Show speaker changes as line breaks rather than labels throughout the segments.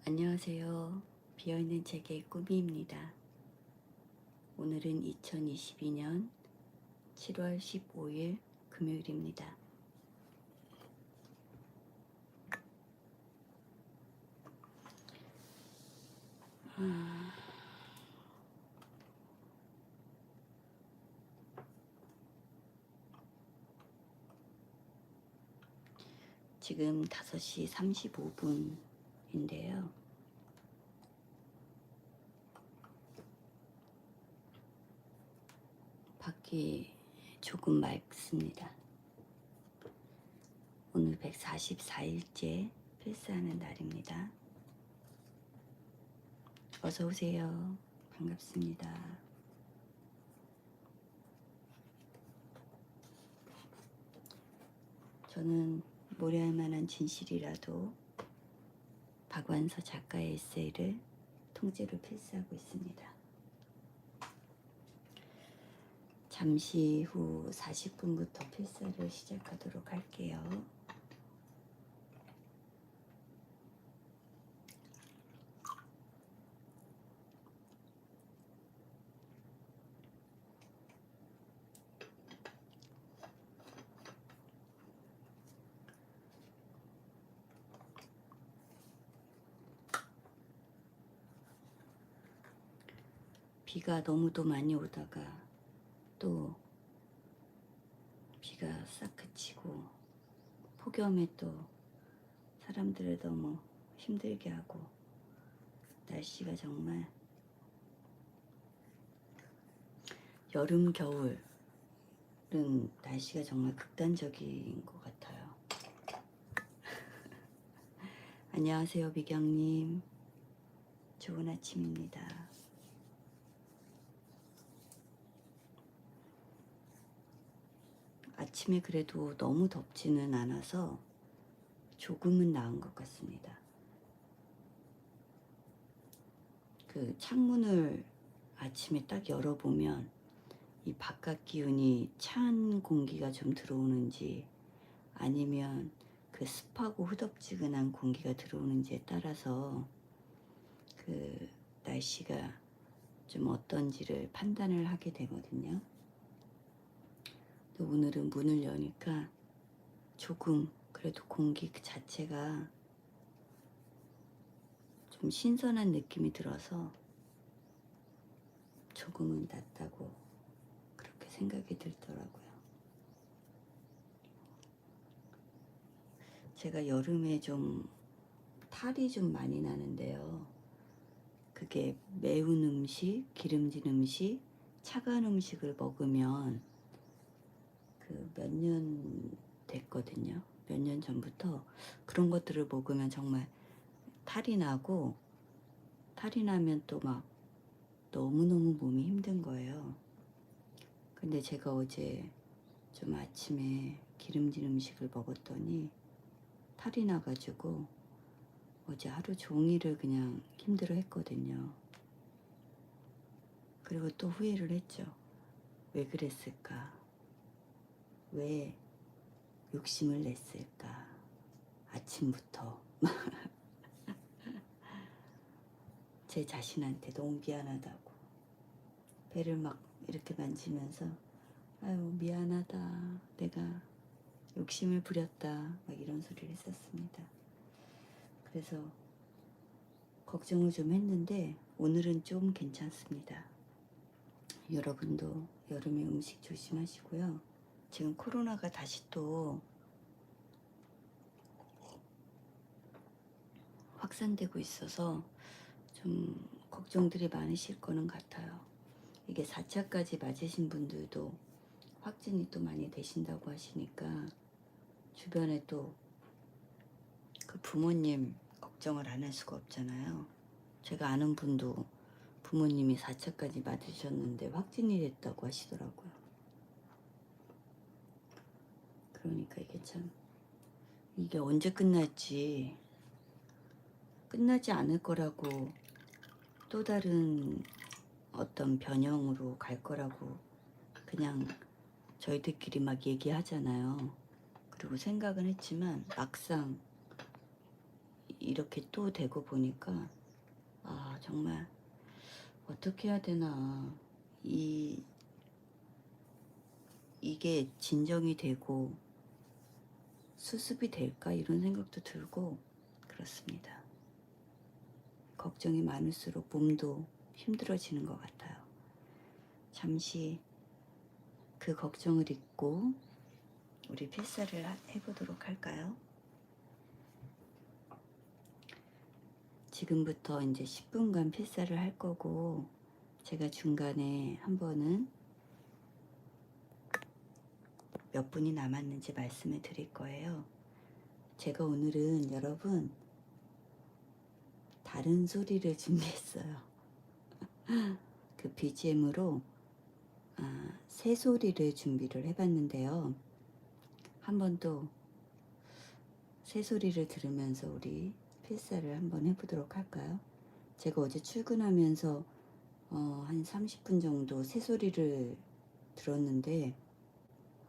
안녕하세요. 비어있는 책의 꾸미입니다. 오늘은 2022년 7월 15일 금요일입니다. 지금 5시 35분인데요. 밖이 조금 맑습니다. 오늘 144일째 필사하는 날입니다. 어서 오세요. 반갑습니다. 저는 모래알 만한 진실이라도 박완서 작가의 에세이를 통째로 필사하고 있습니다. 잠시 후 40분부터 필사를 시작하도록 할게요. 비가 너무도 많이 오다가 또 비가 싹 그치고 폭염에 또 사람들을 너무 힘들게 하고 날씨가 정말 여름 겨울은 날씨가 정말 극단적인 것 같아요. 안녕하세요, 미경님. 좋은 아침입니다. 아침에 그래도 너무 덥지는 않아서 조금은 나은 것 같습니다. 그 창문을 아침에 딱 열어보면 이 바깥 기운이 찬 공기가 좀 들어오는지 아니면 그 습하고 후덥지근한 공기가 들어오는지에 따라서 그 날씨가 좀 어떤지를 판단을 하게 되거든요. 근데 오늘은 문을 여니까 조금 그래도 공기 그 자체가 좀 신선한 느낌이 들어서 조금은 낫다고 그렇게 생각이 들더라고요. 제가 여름에 좀 탈이 좀 많이 나는데요. 그게 매운 음식, 기름진 음식, 차가운 음식을 먹으면 그 몇 년 됐거든요. 몇 년 전부터 그런 것들을 먹으면 정말 탈이 나고, 탈이 나면 또 막 너무너무 몸이 힘든 거예요. 근데 제가 어제 좀 아침에 기름진 음식을 먹었더니 탈이 나가지고 어제 하루 종일을 그냥 힘들어 했거든요. 그리고 또 후회를 했죠. 왜 그랬을까? 왜 욕심을 냈을까? 아침부터 제 자신한테 너무 미안하다고 배를 막 이렇게 만지면서 아유 미안하다, 내가 욕심을 부렸다, 막 이런 소리를 했었습니다. 그래서 걱정을 좀 했는데 오늘은 좀 괜찮습니다. 여러분도 여름에 음식 조심하시고요. 지금 코로나가 다시 또 확산되고 있어서 좀 걱정들이 많으실 거는 같아요. 이게 4차까지 맞으신 분들도 확진이 또 많이 되신다고 하시니까 주변에 또 그 부모님 걱정을 안 할 수가 없잖아요. 제가 아는 분도 부모님이 4차까지 맞으셨는데 확진이 됐다고 하시더라고요. 그러니까 이게 참, 이게 언제 끝날지, 끝나지 않을 거라고, 또 다른 어떤 변형으로 갈 거라고 그냥 저희들끼리 막 얘기하잖아요. 그리고 생각은 했지만 막상 이렇게 또 되고 보니까 아 정말 어떻게 해야 되나 이게 진정이 되고 수습이 될까 이런 생각도 들고 그렇습니다. 걱정이 많을수록 몸도 힘들어지는 것 같아요. 잠시 그 걱정을 잊고 우리 필사를 해보도록 할까요? 지금부터 이제 10분간 필사를 할 거고 제가 중간에 한 번은 몇 분이 남았는지 말씀을 드릴 거예요. 제가 오늘은 여러분 다른 소리를 준비했어요. 그 BGM으로 새소리를 준비를 해봤는데요. 한 번 또 새소리를 들으면서 우리 필사를 한번 해보도록 할까요? 제가 어제 출근하면서 한 30분 정도 새소리를 들었는데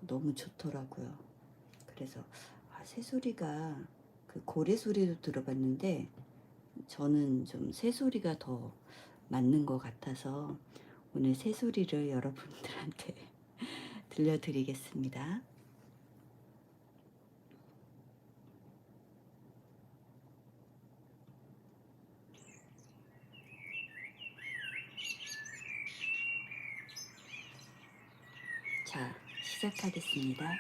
너무 좋더라고요. 그래서 새소리가 그 고래 소리도 들어봤는데 저는 좀 새소리가 더 맞는 것 같아서 오늘 새소리를 여러분들한테 들려드리겠습니다. 자, 시작하겠습니다.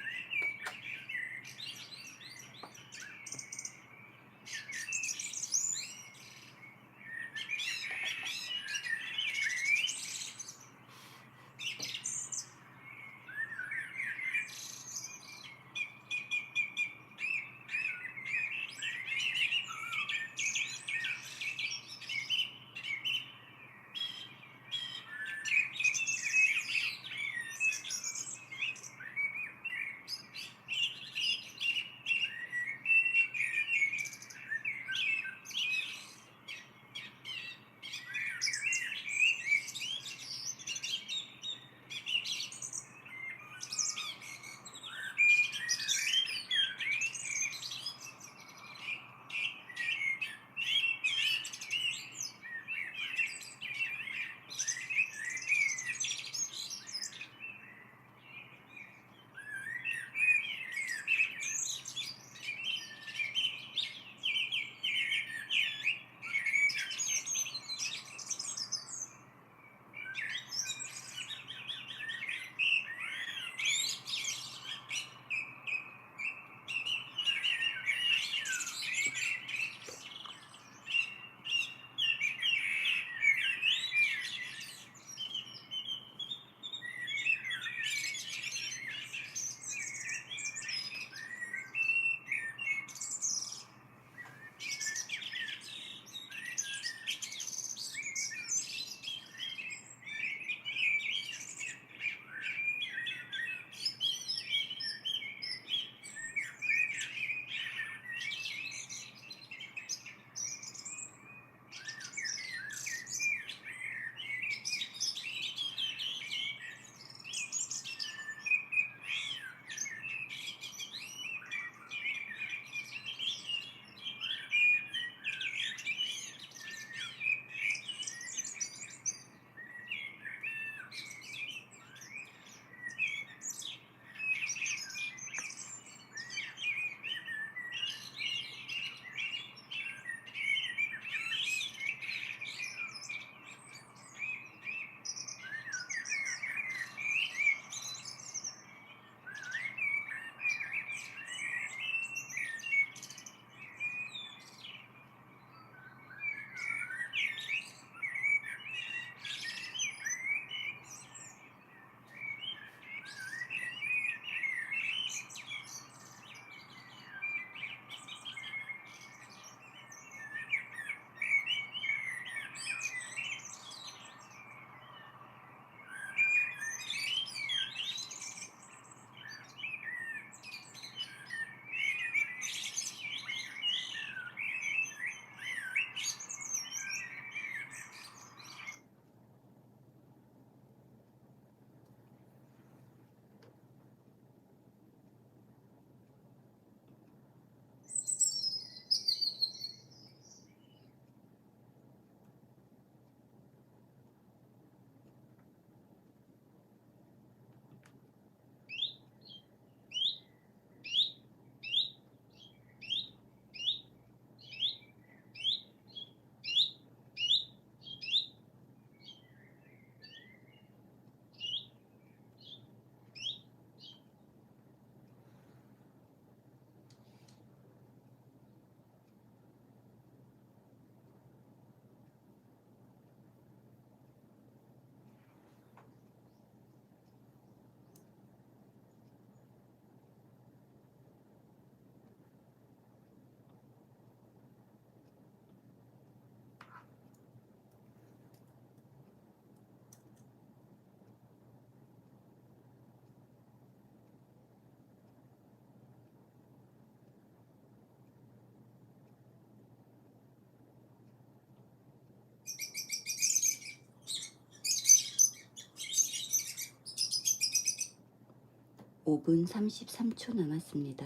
5분 33초 남았습니다.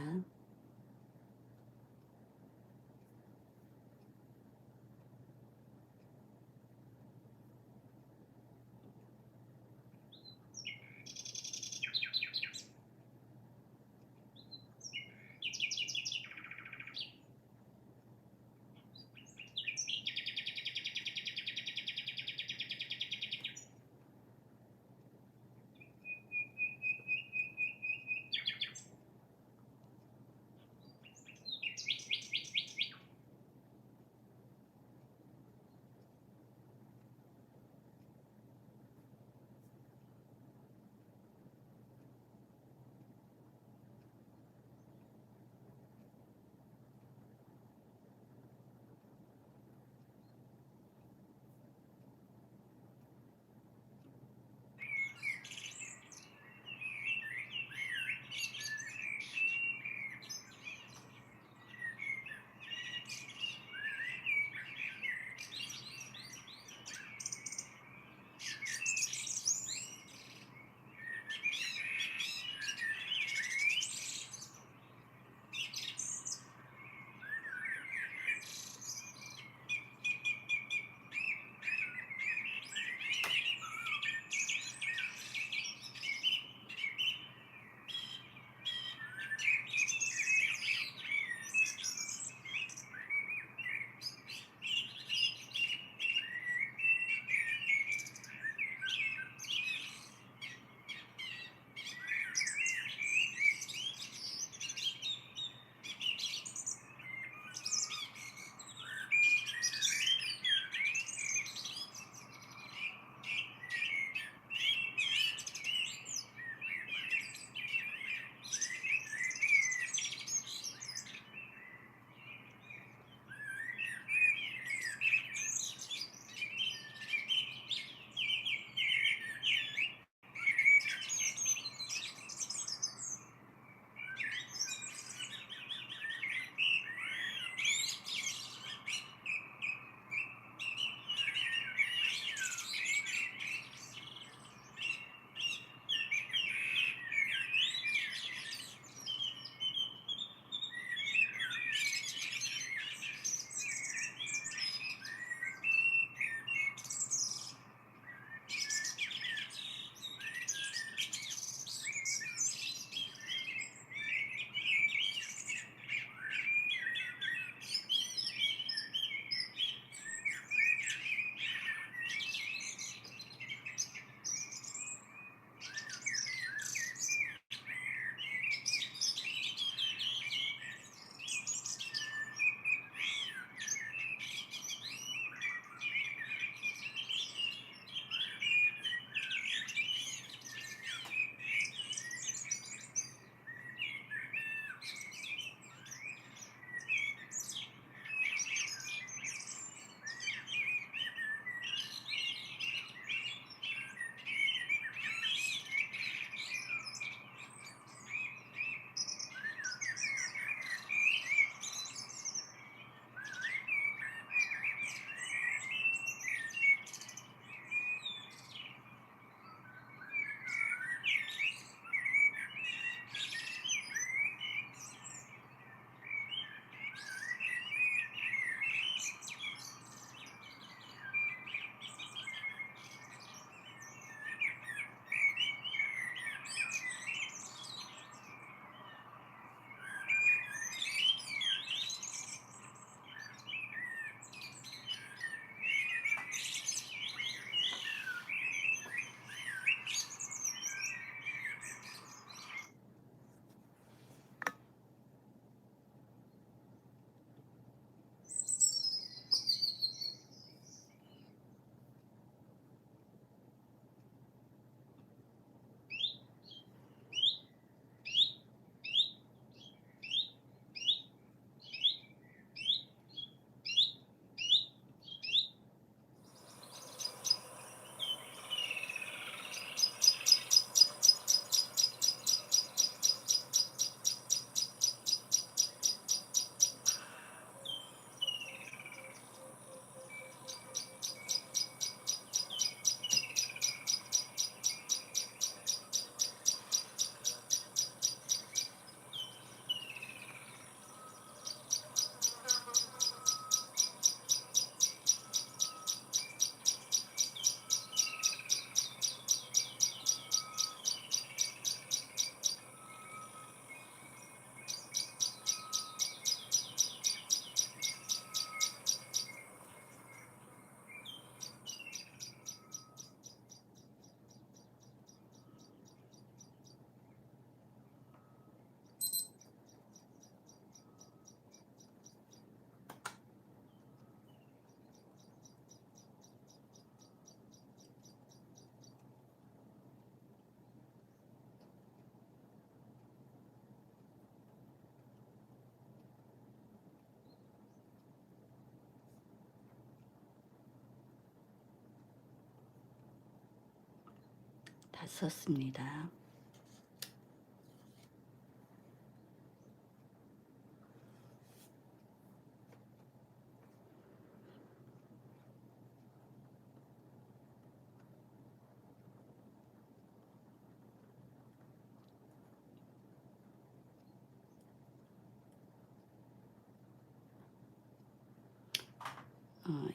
썼습니다.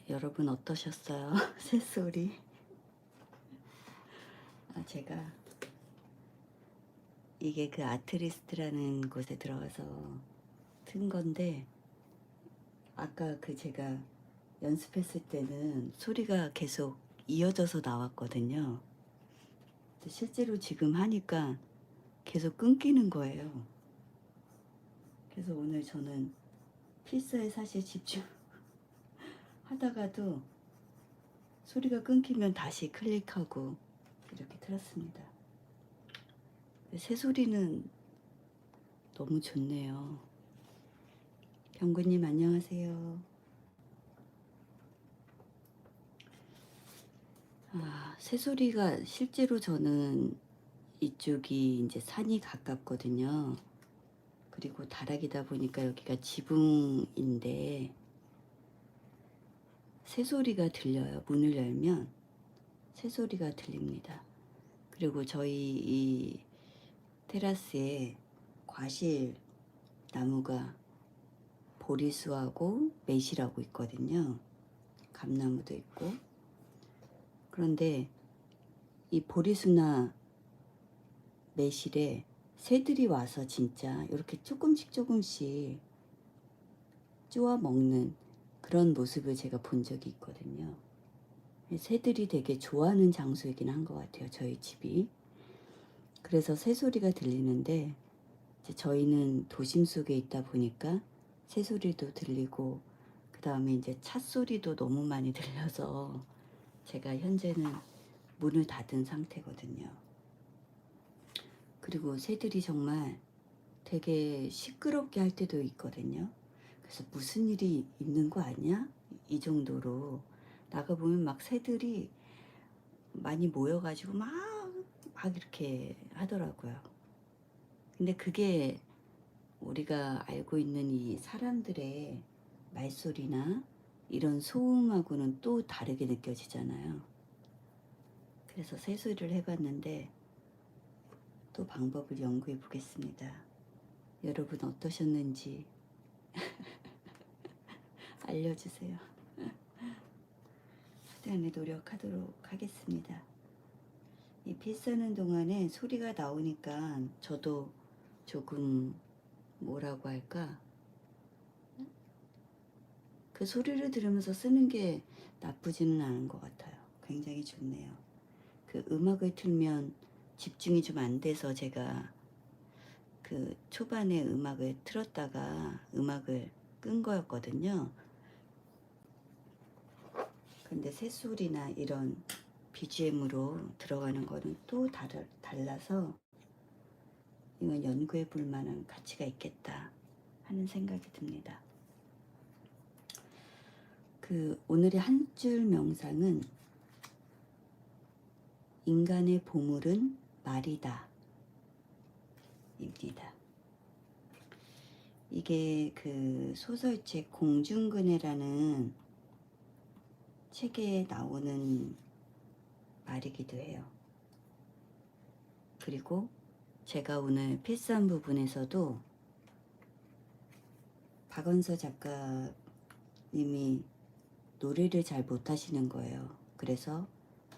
여러분 어떠셨어요? 새소리. 제가 이게 그 아트리스트라는 곳에 들어가서 튼 건데, 아까 그 제가 연습했을 때는 소리가 계속 이어져서 나왔거든요. 근데 실제로 지금 하니까 계속 끊기는 거예요. 그래서 오늘 저는 필사에 사실 집중하다가도 소리가 끊기면 다시 클릭하고 이렇게 틀었습니다. 새소리는 너무 좋네요. 병구님 안녕하세요. 새소리가 실제로 저는 이쪽이 이제 산이 가깝거든요. 그리고 다락이다 보니까 여기가 지붕인데 새소리가 들려요. 문을 열면 새소리가 들립니다. 그리고 저희 이 테라스에 과실 나무가 보리수하고 매실하고 있거든요. 감나무도 있고. 그런데 이 보리수나 매실에 새들이 와서 진짜 이렇게 조금씩 쪼아 먹는 그런 모습을 제가 본 적이 있거든요. 새들이 되게 좋아하는 장소이긴 한 것 같아요, 저희 집이. 그래서 새소리가 들리는데 이제 저희는 도심 속에 있다 보니까 새소리도 들리고, 그 다음에 이제 차 소리도 너무 많이 들려서 제가 현재는 문을 닫은 상태거든요. 그리고 새들이 정말 되게 시끄럽게 할 때도 있거든요. 그래서 무슨 일이 있는 거 아니야? 이 정도로 나가보면 막 새들이 많이 모여가지고 막 이렇게 하더라고요. 근데 그게 우리가 알고 있는 이 사람들의 말소리나 이런 소음하고는 또 다르게 느껴지잖아요. 그래서 새소리를 해봤는데 또 방법을 연구해 보겠습니다. 여러분 어떠셨는지 알려주세요. 최대한의 노력하도록 하겠습니다. 이 피 쓰는 동안에 소리가 나오니까 저도 조금 뭐라고 할까, 그 소리를 들으면서 쓰는 게 나쁘지는 않은 것 같아요. 굉장히 좋네요. 그 음악을 틀면 집중이 좀 안 돼서 제가 그 초반에 음악을 틀었다가 음악을 끈 거였거든요. 근데 새소리나 이런 BGM으로 들어가는 거는 또 달라서 이건 연구해 볼 만한 가치가 있겠다 하는 생각이 듭니다. 그 오늘의 한 줄 명상은 인간의 보물은 말이다 입니다. 이게 그 소설책 공중근해라는 책에 나오는 말이기도 해요. 그리고 제가 오늘 필사한 부분에서도 박원서 작가님이 노래를 잘 못하시는 거예요. 그래서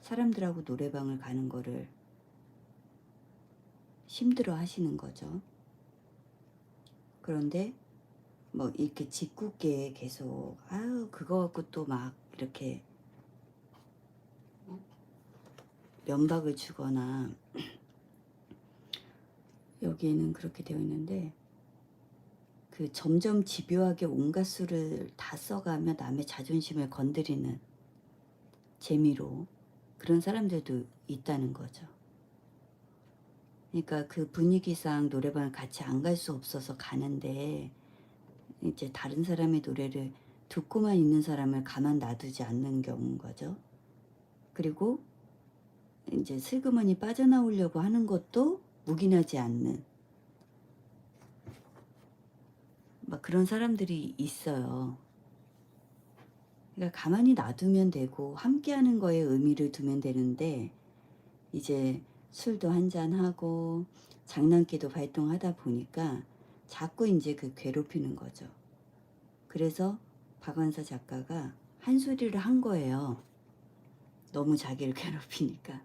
사람들하고 노래방을 가는 거를 힘들어 하시는 거죠. 그런데 뭐 이렇게 짓궂게 계속 그거 갖고 또 막 이렇게 면박을 주거나, 여기에는 그렇게 되어 있는데 그 점점 집요하게 온갖 수를 다 써가며 남의 자존심을 건드리는 재미로 그런 사람들도 있다는 거죠. 그러니까 그 분위기상 노래방을 같이 안 갈 수 없어서 가는데 이제 다른 사람의 노래를 듣고만 있는 사람을 가만 놔두지 않는 경우인 거죠. 그리고 이제 슬그머니 빠져나오려고 하는 것도 묵인하지 않는 막 그런 사람들이 있어요. 그러니까 가만히 놔두면 되고 함께하는 거에 의미를 두면 되는데 이제 술도 한잔하고 장난기도 발동하다 보니까 자꾸 이제 그 괴롭히는 거죠. 그래서 박완서 작가가 한 소리를 한 거예요. 너무 자기를 괴롭히니까.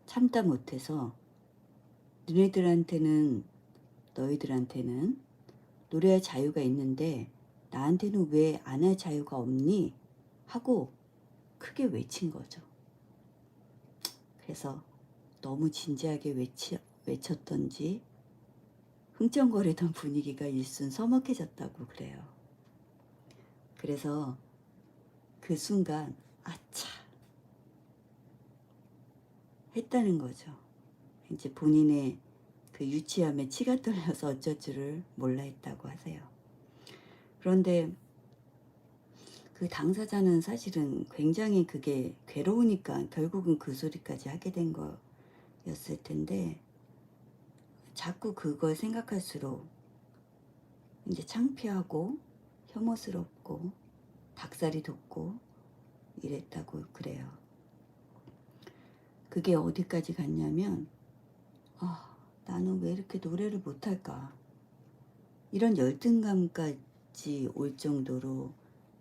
참다 못해서 너희들한테는 노래할 자유가 있는데 나한테는 왜 안 할 자유가 없니? 하고 크게 외친 거죠. 그래서 너무 진지하게 외쳤던지 흥청거리던 분위기가 일순 서먹해졌다고 그래요. 그래서 그 순간 아차 했다는 거죠. 이제 본인의 그 유치함에 치가 떨려서 어쩔 줄을 몰라 했다고 하세요. 그런데 그 당사자는 사실은 굉장히 그게 괴로우니까 결국은 그 소리까지 하게 된 거였을 텐데 자꾸 그걸 생각할수록 이제 창피하고 혐오스럽고 닭살이 돋고 이랬다고 그래요. 그게 어디까지 갔냐면 나는 왜 이렇게 노래를 못할까 이런 열등감까지 올 정도로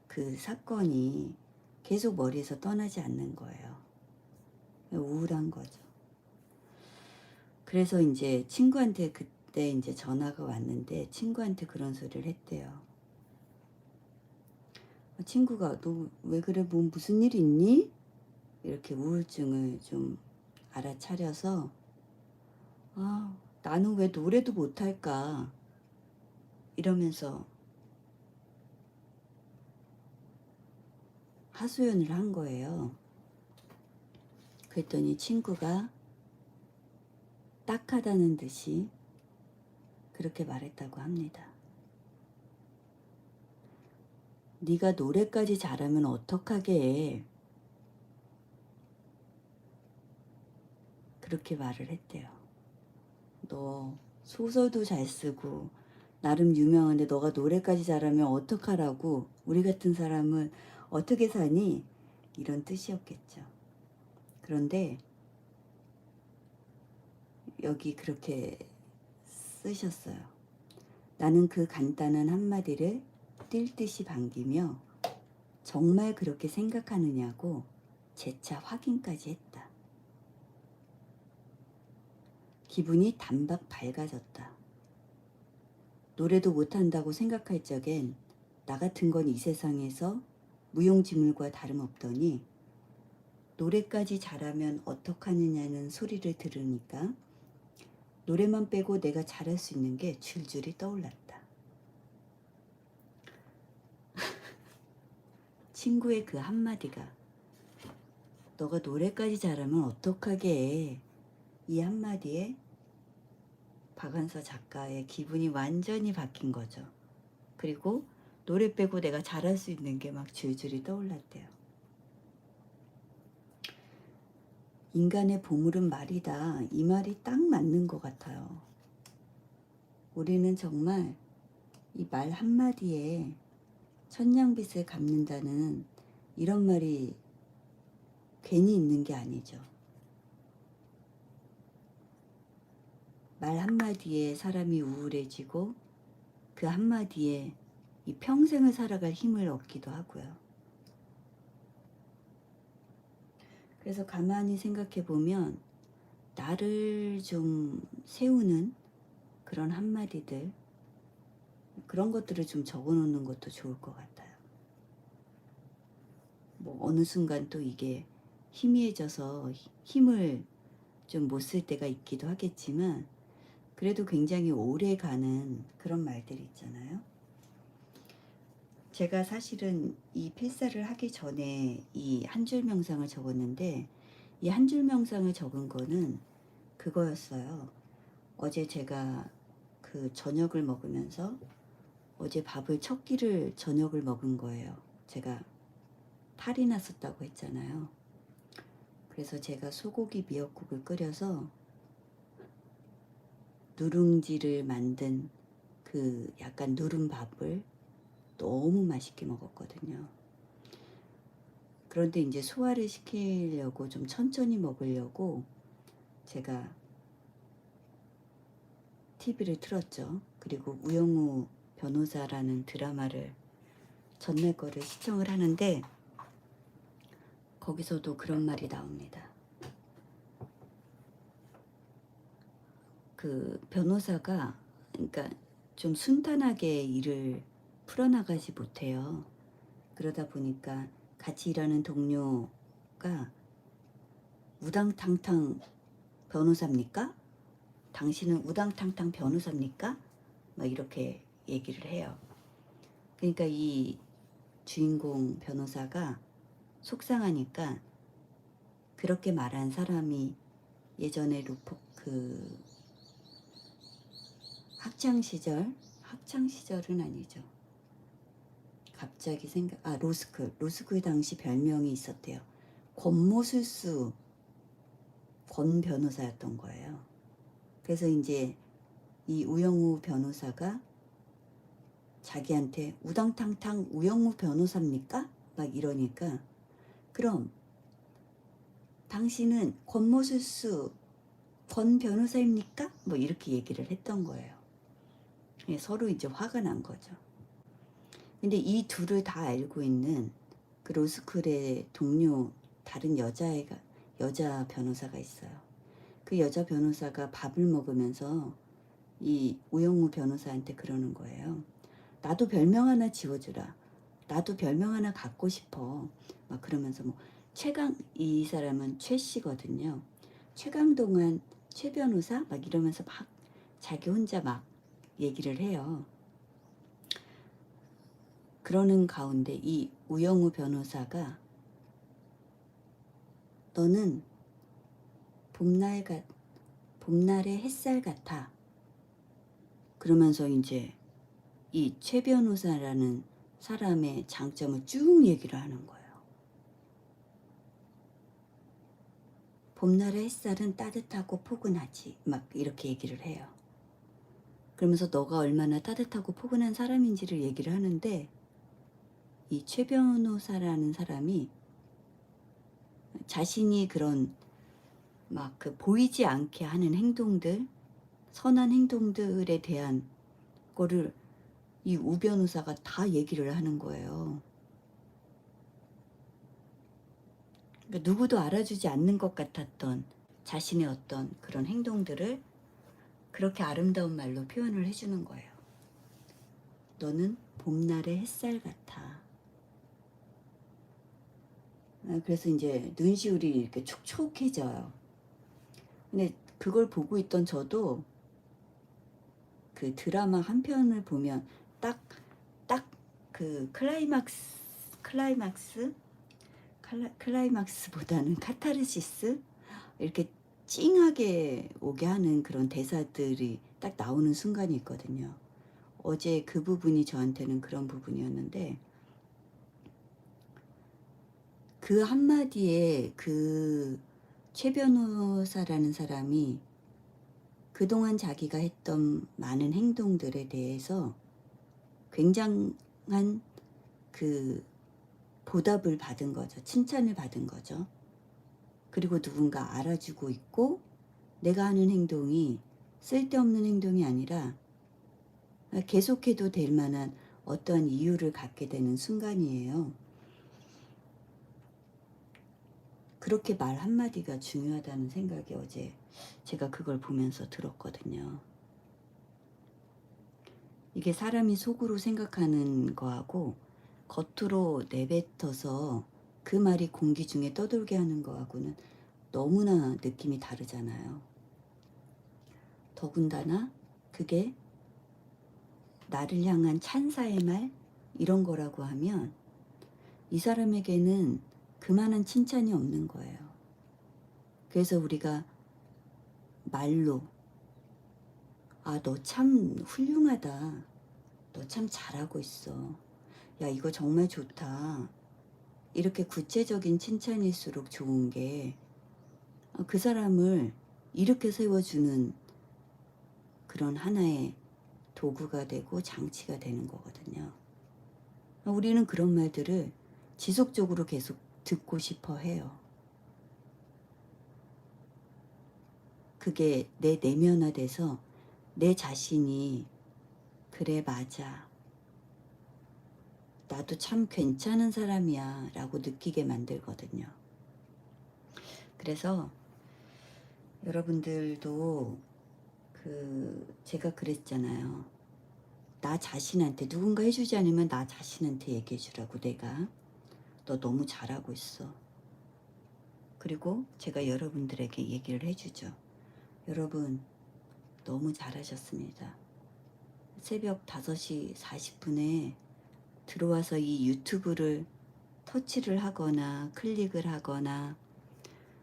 그 사건이 계속 머리에서 떠나지 않는 거예요. 우울한 거죠. 그래서 이제 친구한테 그때 이제 전화가 왔는데 친구한테 그런 소리를 했대요. 친구가 너 왜 그래? 뭐 무슨 일 있니? 이렇게 우울증을 좀 알아차려서 나는 왜 노래도 못할까? 이러면서 하소연을 한 거예요. 그랬더니 친구가 딱하다는 듯이 그렇게 말했다고 합니다. 네가 노래까지 잘하면 어떡하게 해. 그렇게 말을 했대요. 너 소설도 잘 쓰고 나름 유명한데 너가 노래까지 잘하면 어떡하라고 우리 같은 사람은 어떻게 사니? 이런 뜻이었겠죠. 그런데 여기 그렇게 쓰셨어요. 나는 그 간단한 한마디를 뛸 듯이 반기며 정말 그렇게 생각하느냐고 재차 확인까지 했다. 기분이 단박 밝아졌다. 노래도 못한다고 생각할 적엔 나 같은 건 이 세상에서 무용지물과 다름없더니 노래까지 잘하면 어떡하느냐는 소리를 들으니까 노래만 빼고 내가 잘할 수 있는 게 줄줄이 떠올랐다. 친구의 그 한마디가 너가 노래까지 잘하면 어떡하게 해. 이 한마디에 박완서 작가의 기분이 완전히 바뀐 거죠. 그리고 노래 빼고 내가 잘할 수 있는 게 막 줄줄이 떠올랐대요. 인간의 보물은 말이다. 이 말이 딱 맞는 것 같아요. 우리는 정말 이 말 한마디에 천냥빚을 갚는다는 이런 말이 괜히 있는 게 아니죠. 말 한마디에 사람이 우울해지고 그 한마디에 이 평생을 살아갈 힘을 얻기도 하고요. 그래서 가만히 생각해 보면 나를 좀 세우는 그런 한마디들 그런 것들을 좀 적어 놓는 것도 좋을 것 같아요. 뭐 어느 순간 또 이게 희미해져서 힘을 좀 못 쓸 때가 있기도 하겠지만 그래도 굉장히 오래 가는 그런 말들이 있잖아요. 제가 사실은 이 필사를 하기 전에 이 한 줄 명상을 적었는데 이 한 줄 명상을 적은 거는 그거였어요. 어제 제가 그 저녁을 먹으면서 어제 밥을 첫 끼를 저녁을 먹은 거예요. 제가 탈이 났었다고 했잖아요. 그래서 제가 소고기 미역국을 끓여서 누룽지를 만든 그 약간 누른밥을 너무 맛있게 먹었거든요. 그런데 이제 소화를 시키려고 좀 천천히 먹으려고 제가 TV를 틀었죠. 그리고 우영우 변호사라는 드라마를 전날 거를 시청을 하는데 거기서도 그런 말이 나옵니다. 그 변호사가 그러니까 좀 순탄하게 일을 풀어나가지 못해요. 그러다 보니까 같이 일하는 동료가 우당탕탕 변호사입니까? 당신은 우당탕탕 변호사입니까? 막 이렇게 얘기를 해요. 그러니까 이 주인공 변호사가 속상하니까 그렇게 말한 사람이 예전에 그 학창 시절은 아니죠. 갑자기 로스쿨 당시 별명이 있었대요. 권모술수 권 변호사였던 거예요. 그래서 이제 이 우영우 변호사가 자기한테 우당탕탕 우영우 변호사입니까? 막 이러니까 그럼 당신은 권모술수 권 변호사입니까? 뭐 이렇게 얘기를 했던 거예요. 서로 이제 화가 난 거죠. 근데 이 둘을 다 알고 있는 그 로스쿨의 동료 다른 여자 변호사가 있어요. 그 여자 변호사가 밥을 먹으면서 이 우영우 변호사한테 그러는 거예요. 나도 별명 하나 지어주라. 나도 별명 하나 갖고 싶어. 막 그러면서 뭐 이 사람은 최 씨거든요. 최강동안 최 변호사 막 이러면서 막 자기 혼자 막 얘기를 해요. 그러는 가운데 이 우영우 변호사가 너는 봄날의 햇살 같아. 그러면서 이제 이 최 변호사라는 사람의 장점을 쭉 얘기를 하는 거예요. 봄날의 햇살은 따뜻하고 포근하지. 막 이렇게 얘기를 해요. 그러면서 너가 얼마나 따뜻하고 포근한 사람인지를 얘기를 하는데 이 최 변호사라는 사람이 자신이 그런 막 그 보이지 않게 하는 행동들, 선한 행동들에 대한 거를 이 우 변호사가 다 얘기를 하는 거예요. 그러니까 누구도 알아주지 않는 것 같았던 자신의 어떤 그런 행동들을 그렇게 아름다운 말로 표현을 해주는 거예요. 너는 봄날의 햇살 같아. 그래서 이제 눈시울이 이렇게 촉촉해져요. 근데 그걸 보고 있던 저도 그 드라마 한 편을 보면 딱 그 클라이막스보다는 카타르시스 이렇게 찡하게 오게 하는 그런 대사들이 딱 나오는 순간이 있거든요. 어제 그 부분이 저한테는 그런 부분이었는데 그 한마디에 그 최 변호사라는 사람이 그동안 자기가 했던 많은 행동들에 대해서 굉장한 그 보답을 받은 거죠. 칭찬을 받은 거죠. 그리고 누군가 알아주고 있고 내가 하는 행동이 쓸데없는 행동이 아니라 계속해도 될 만한 어떠한 이유를 갖게 되는 순간이에요. 그렇게 말 한마디가 중요하다는 생각이 어제 제가 그걸 보면서 들었거든요. 이게 사람이 속으로 생각하는 거하고 겉으로 내뱉어서 그 말이 공기 중에 떠돌게 하는 거하고는 너무나 느낌이 다르잖아요. 더군다나 그게 나를 향한 찬사의 말 이런 거라고 하면 이 사람에게는 그만한 칭찬이 없는 거예요. 그래서 우리가 말로 너 참 훌륭하다. 너 참 잘하고 있어. 야, 이거 정말 좋다. 이렇게 구체적인 칭찬일수록 좋은 게 그 사람을 이렇게 세워주는 그런 하나의 도구가 되고 장치가 되는 거거든요. 우리는 그런 말들을 지속적으로 계속 듣고 싶어 해요. 그게 내 내면화돼서 내 자신이 그래 맞아. 나도 참 괜찮은 사람이야 라고 느끼게 만들거든요. 그래서 여러분들도 제가 그랬잖아요. 나 자신한테 누군가 해주지 않으면 나 자신한테 얘기해 주라고. 내가 너 너무 잘하고 있어. 그리고 제가 여러분들에게 얘기를 해주죠. 여러분 너무 잘하셨습니다. 새벽 5시 40분에 들어와서 이 유튜브를 터치를 하거나 클릭을 하거나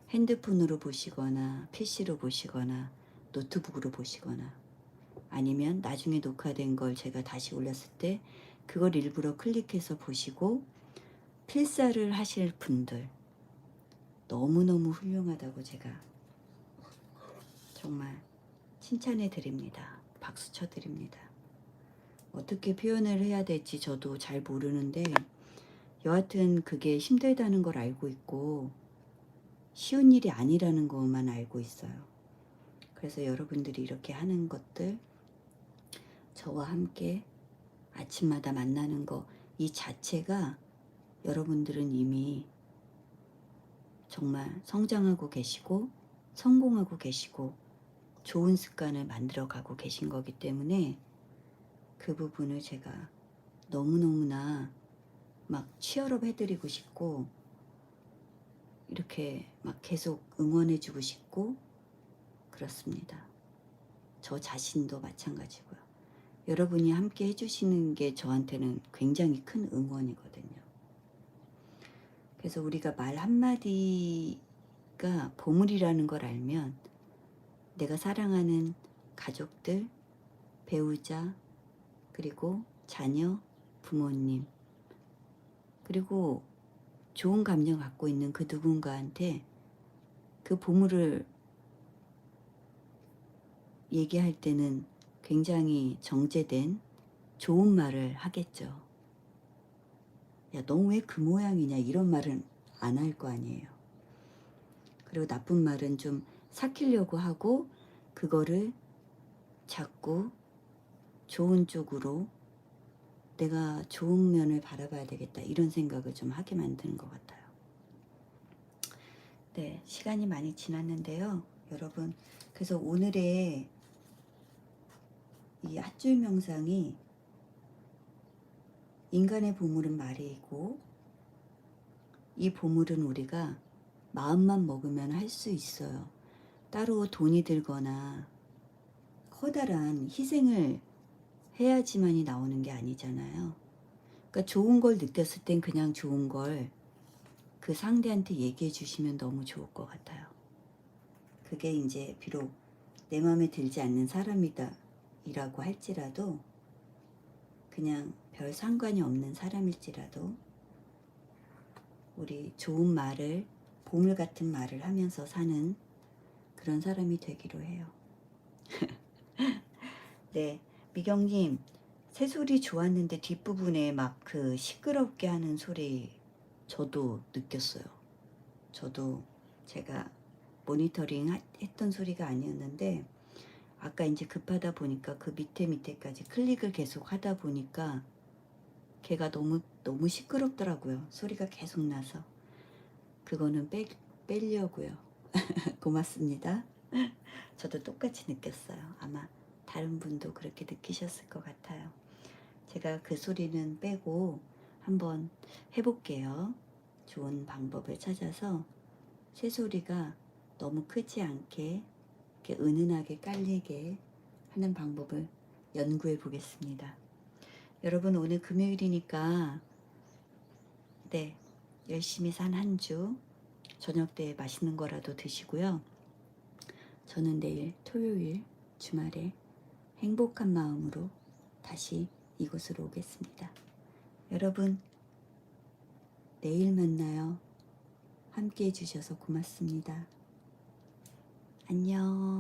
핸드폰으로 보시거나 PC로 보시거나 노트북으로 보시거나 아니면 나중에 녹화된 걸 제가 다시 올렸을 때 그걸 일부러 클릭해서 보시고 필사를 하실 분들 너무너무 훌륭하다고 제가 정말 칭찬해 드립니다. 박수 쳐 드립니다. 어떻게 표현을 해야 될지 저도 잘 모르는데 여하튼 그게 힘들다는 걸 알고 있고 쉬운 일이 아니라는 것만 알고 있어요. 그래서 여러분들이 이렇게 하는 것들 저와 함께 아침마다 만나는 거 이 자체가 여러분들은 이미 정말 성장하고 계시고 성공하고 계시고 좋은 습관을 만들어 가고 계신 거기 때문에 그 부분을 제가 너무너무나 막 치열업 해드리고 싶고 이렇게 막 계속 응원해주고 싶고 그렇습니다. 저 자신도 마찬가지고요. 여러분이 함께 해주시는 게 저한테는 굉장히 큰 응원이거든요. 그래서 우리가 말 한마디가 보물이라는 걸 알면 내가 사랑하는 가족들, 배우자, 그리고 자녀, 부모님, 그리고 좋은 감정 갖고 있는 그 누군가한테 그 보물을 얘기할 때는 굉장히 정제된 좋은 말을 하겠죠. 야, 너 왜 그 모양이냐 이런 말은 안 할 거 아니에요. 그리고 나쁜 말은 좀 삭히려고 하고 그거를 자꾸 좋은 쪽으로 내가 좋은 면을 바라봐야 되겠다 이런 생각을 좀 하게 만드는 것 같아요. 네, 시간이 많이 지났는데요. 여러분, 그래서 오늘의 이 핫줄 명상이 인간의 보물은 말이고 이 보물은 우리가 마음만 먹으면 할 수 있어요. 따로 돈이 들거나 커다란 희생을 해야지만이 나오는 게 아니잖아요. 그러니까 좋은 걸 느꼈을 땐 그냥 좋은 걸 그 상대한테 얘기해 주시면 너무 좋을 것 같아요. 그게 이제 비록 내 마음에 들지 않는 사람이다 이라고 할지라도 그냥 별 상관이 없는 사람일지라도 우리 좋은 말을 보물 같은 말을 하면서 사는 그런 사람이 되기로 해요. 네, 미경님 새소리 좋았는데 뒷부분에 막 그 시끄럽게 하는 소리 저도 느꼈어요. 저도 제가 모니터링 했던 소리가 아니었는데 아까 이제 급하다 보니까 그 밑에까지 클릭을 계속 하다 보니까 걔가 너무 시끄럽더라고요. 소리가 계속 나서 그거는 빼려고요. 고맙습니다. 저도 똑같이 느꼈어요. 아마 다른 분도 그렇게 느끼셨을 것 같아요. 제가 그 소리는 빼고 한번 해볼게요. 좋은 방법을 찾아서 새소리가 너무 크지 않게 이렇게 은은하게 깔리게 하는 방법을 연구해 보겠습니다. 여러분 오늘 금요일이니까 네 열심히 산 한 주 저녁 때 맛있는 거라도 드시고요. 저는 내일 토요일 주말에 행복한 마음으로 다시 이곳으로 오겠습니다. 여러분 내일 만나요. 함께 해주셔서 고맙습니다. 안녕.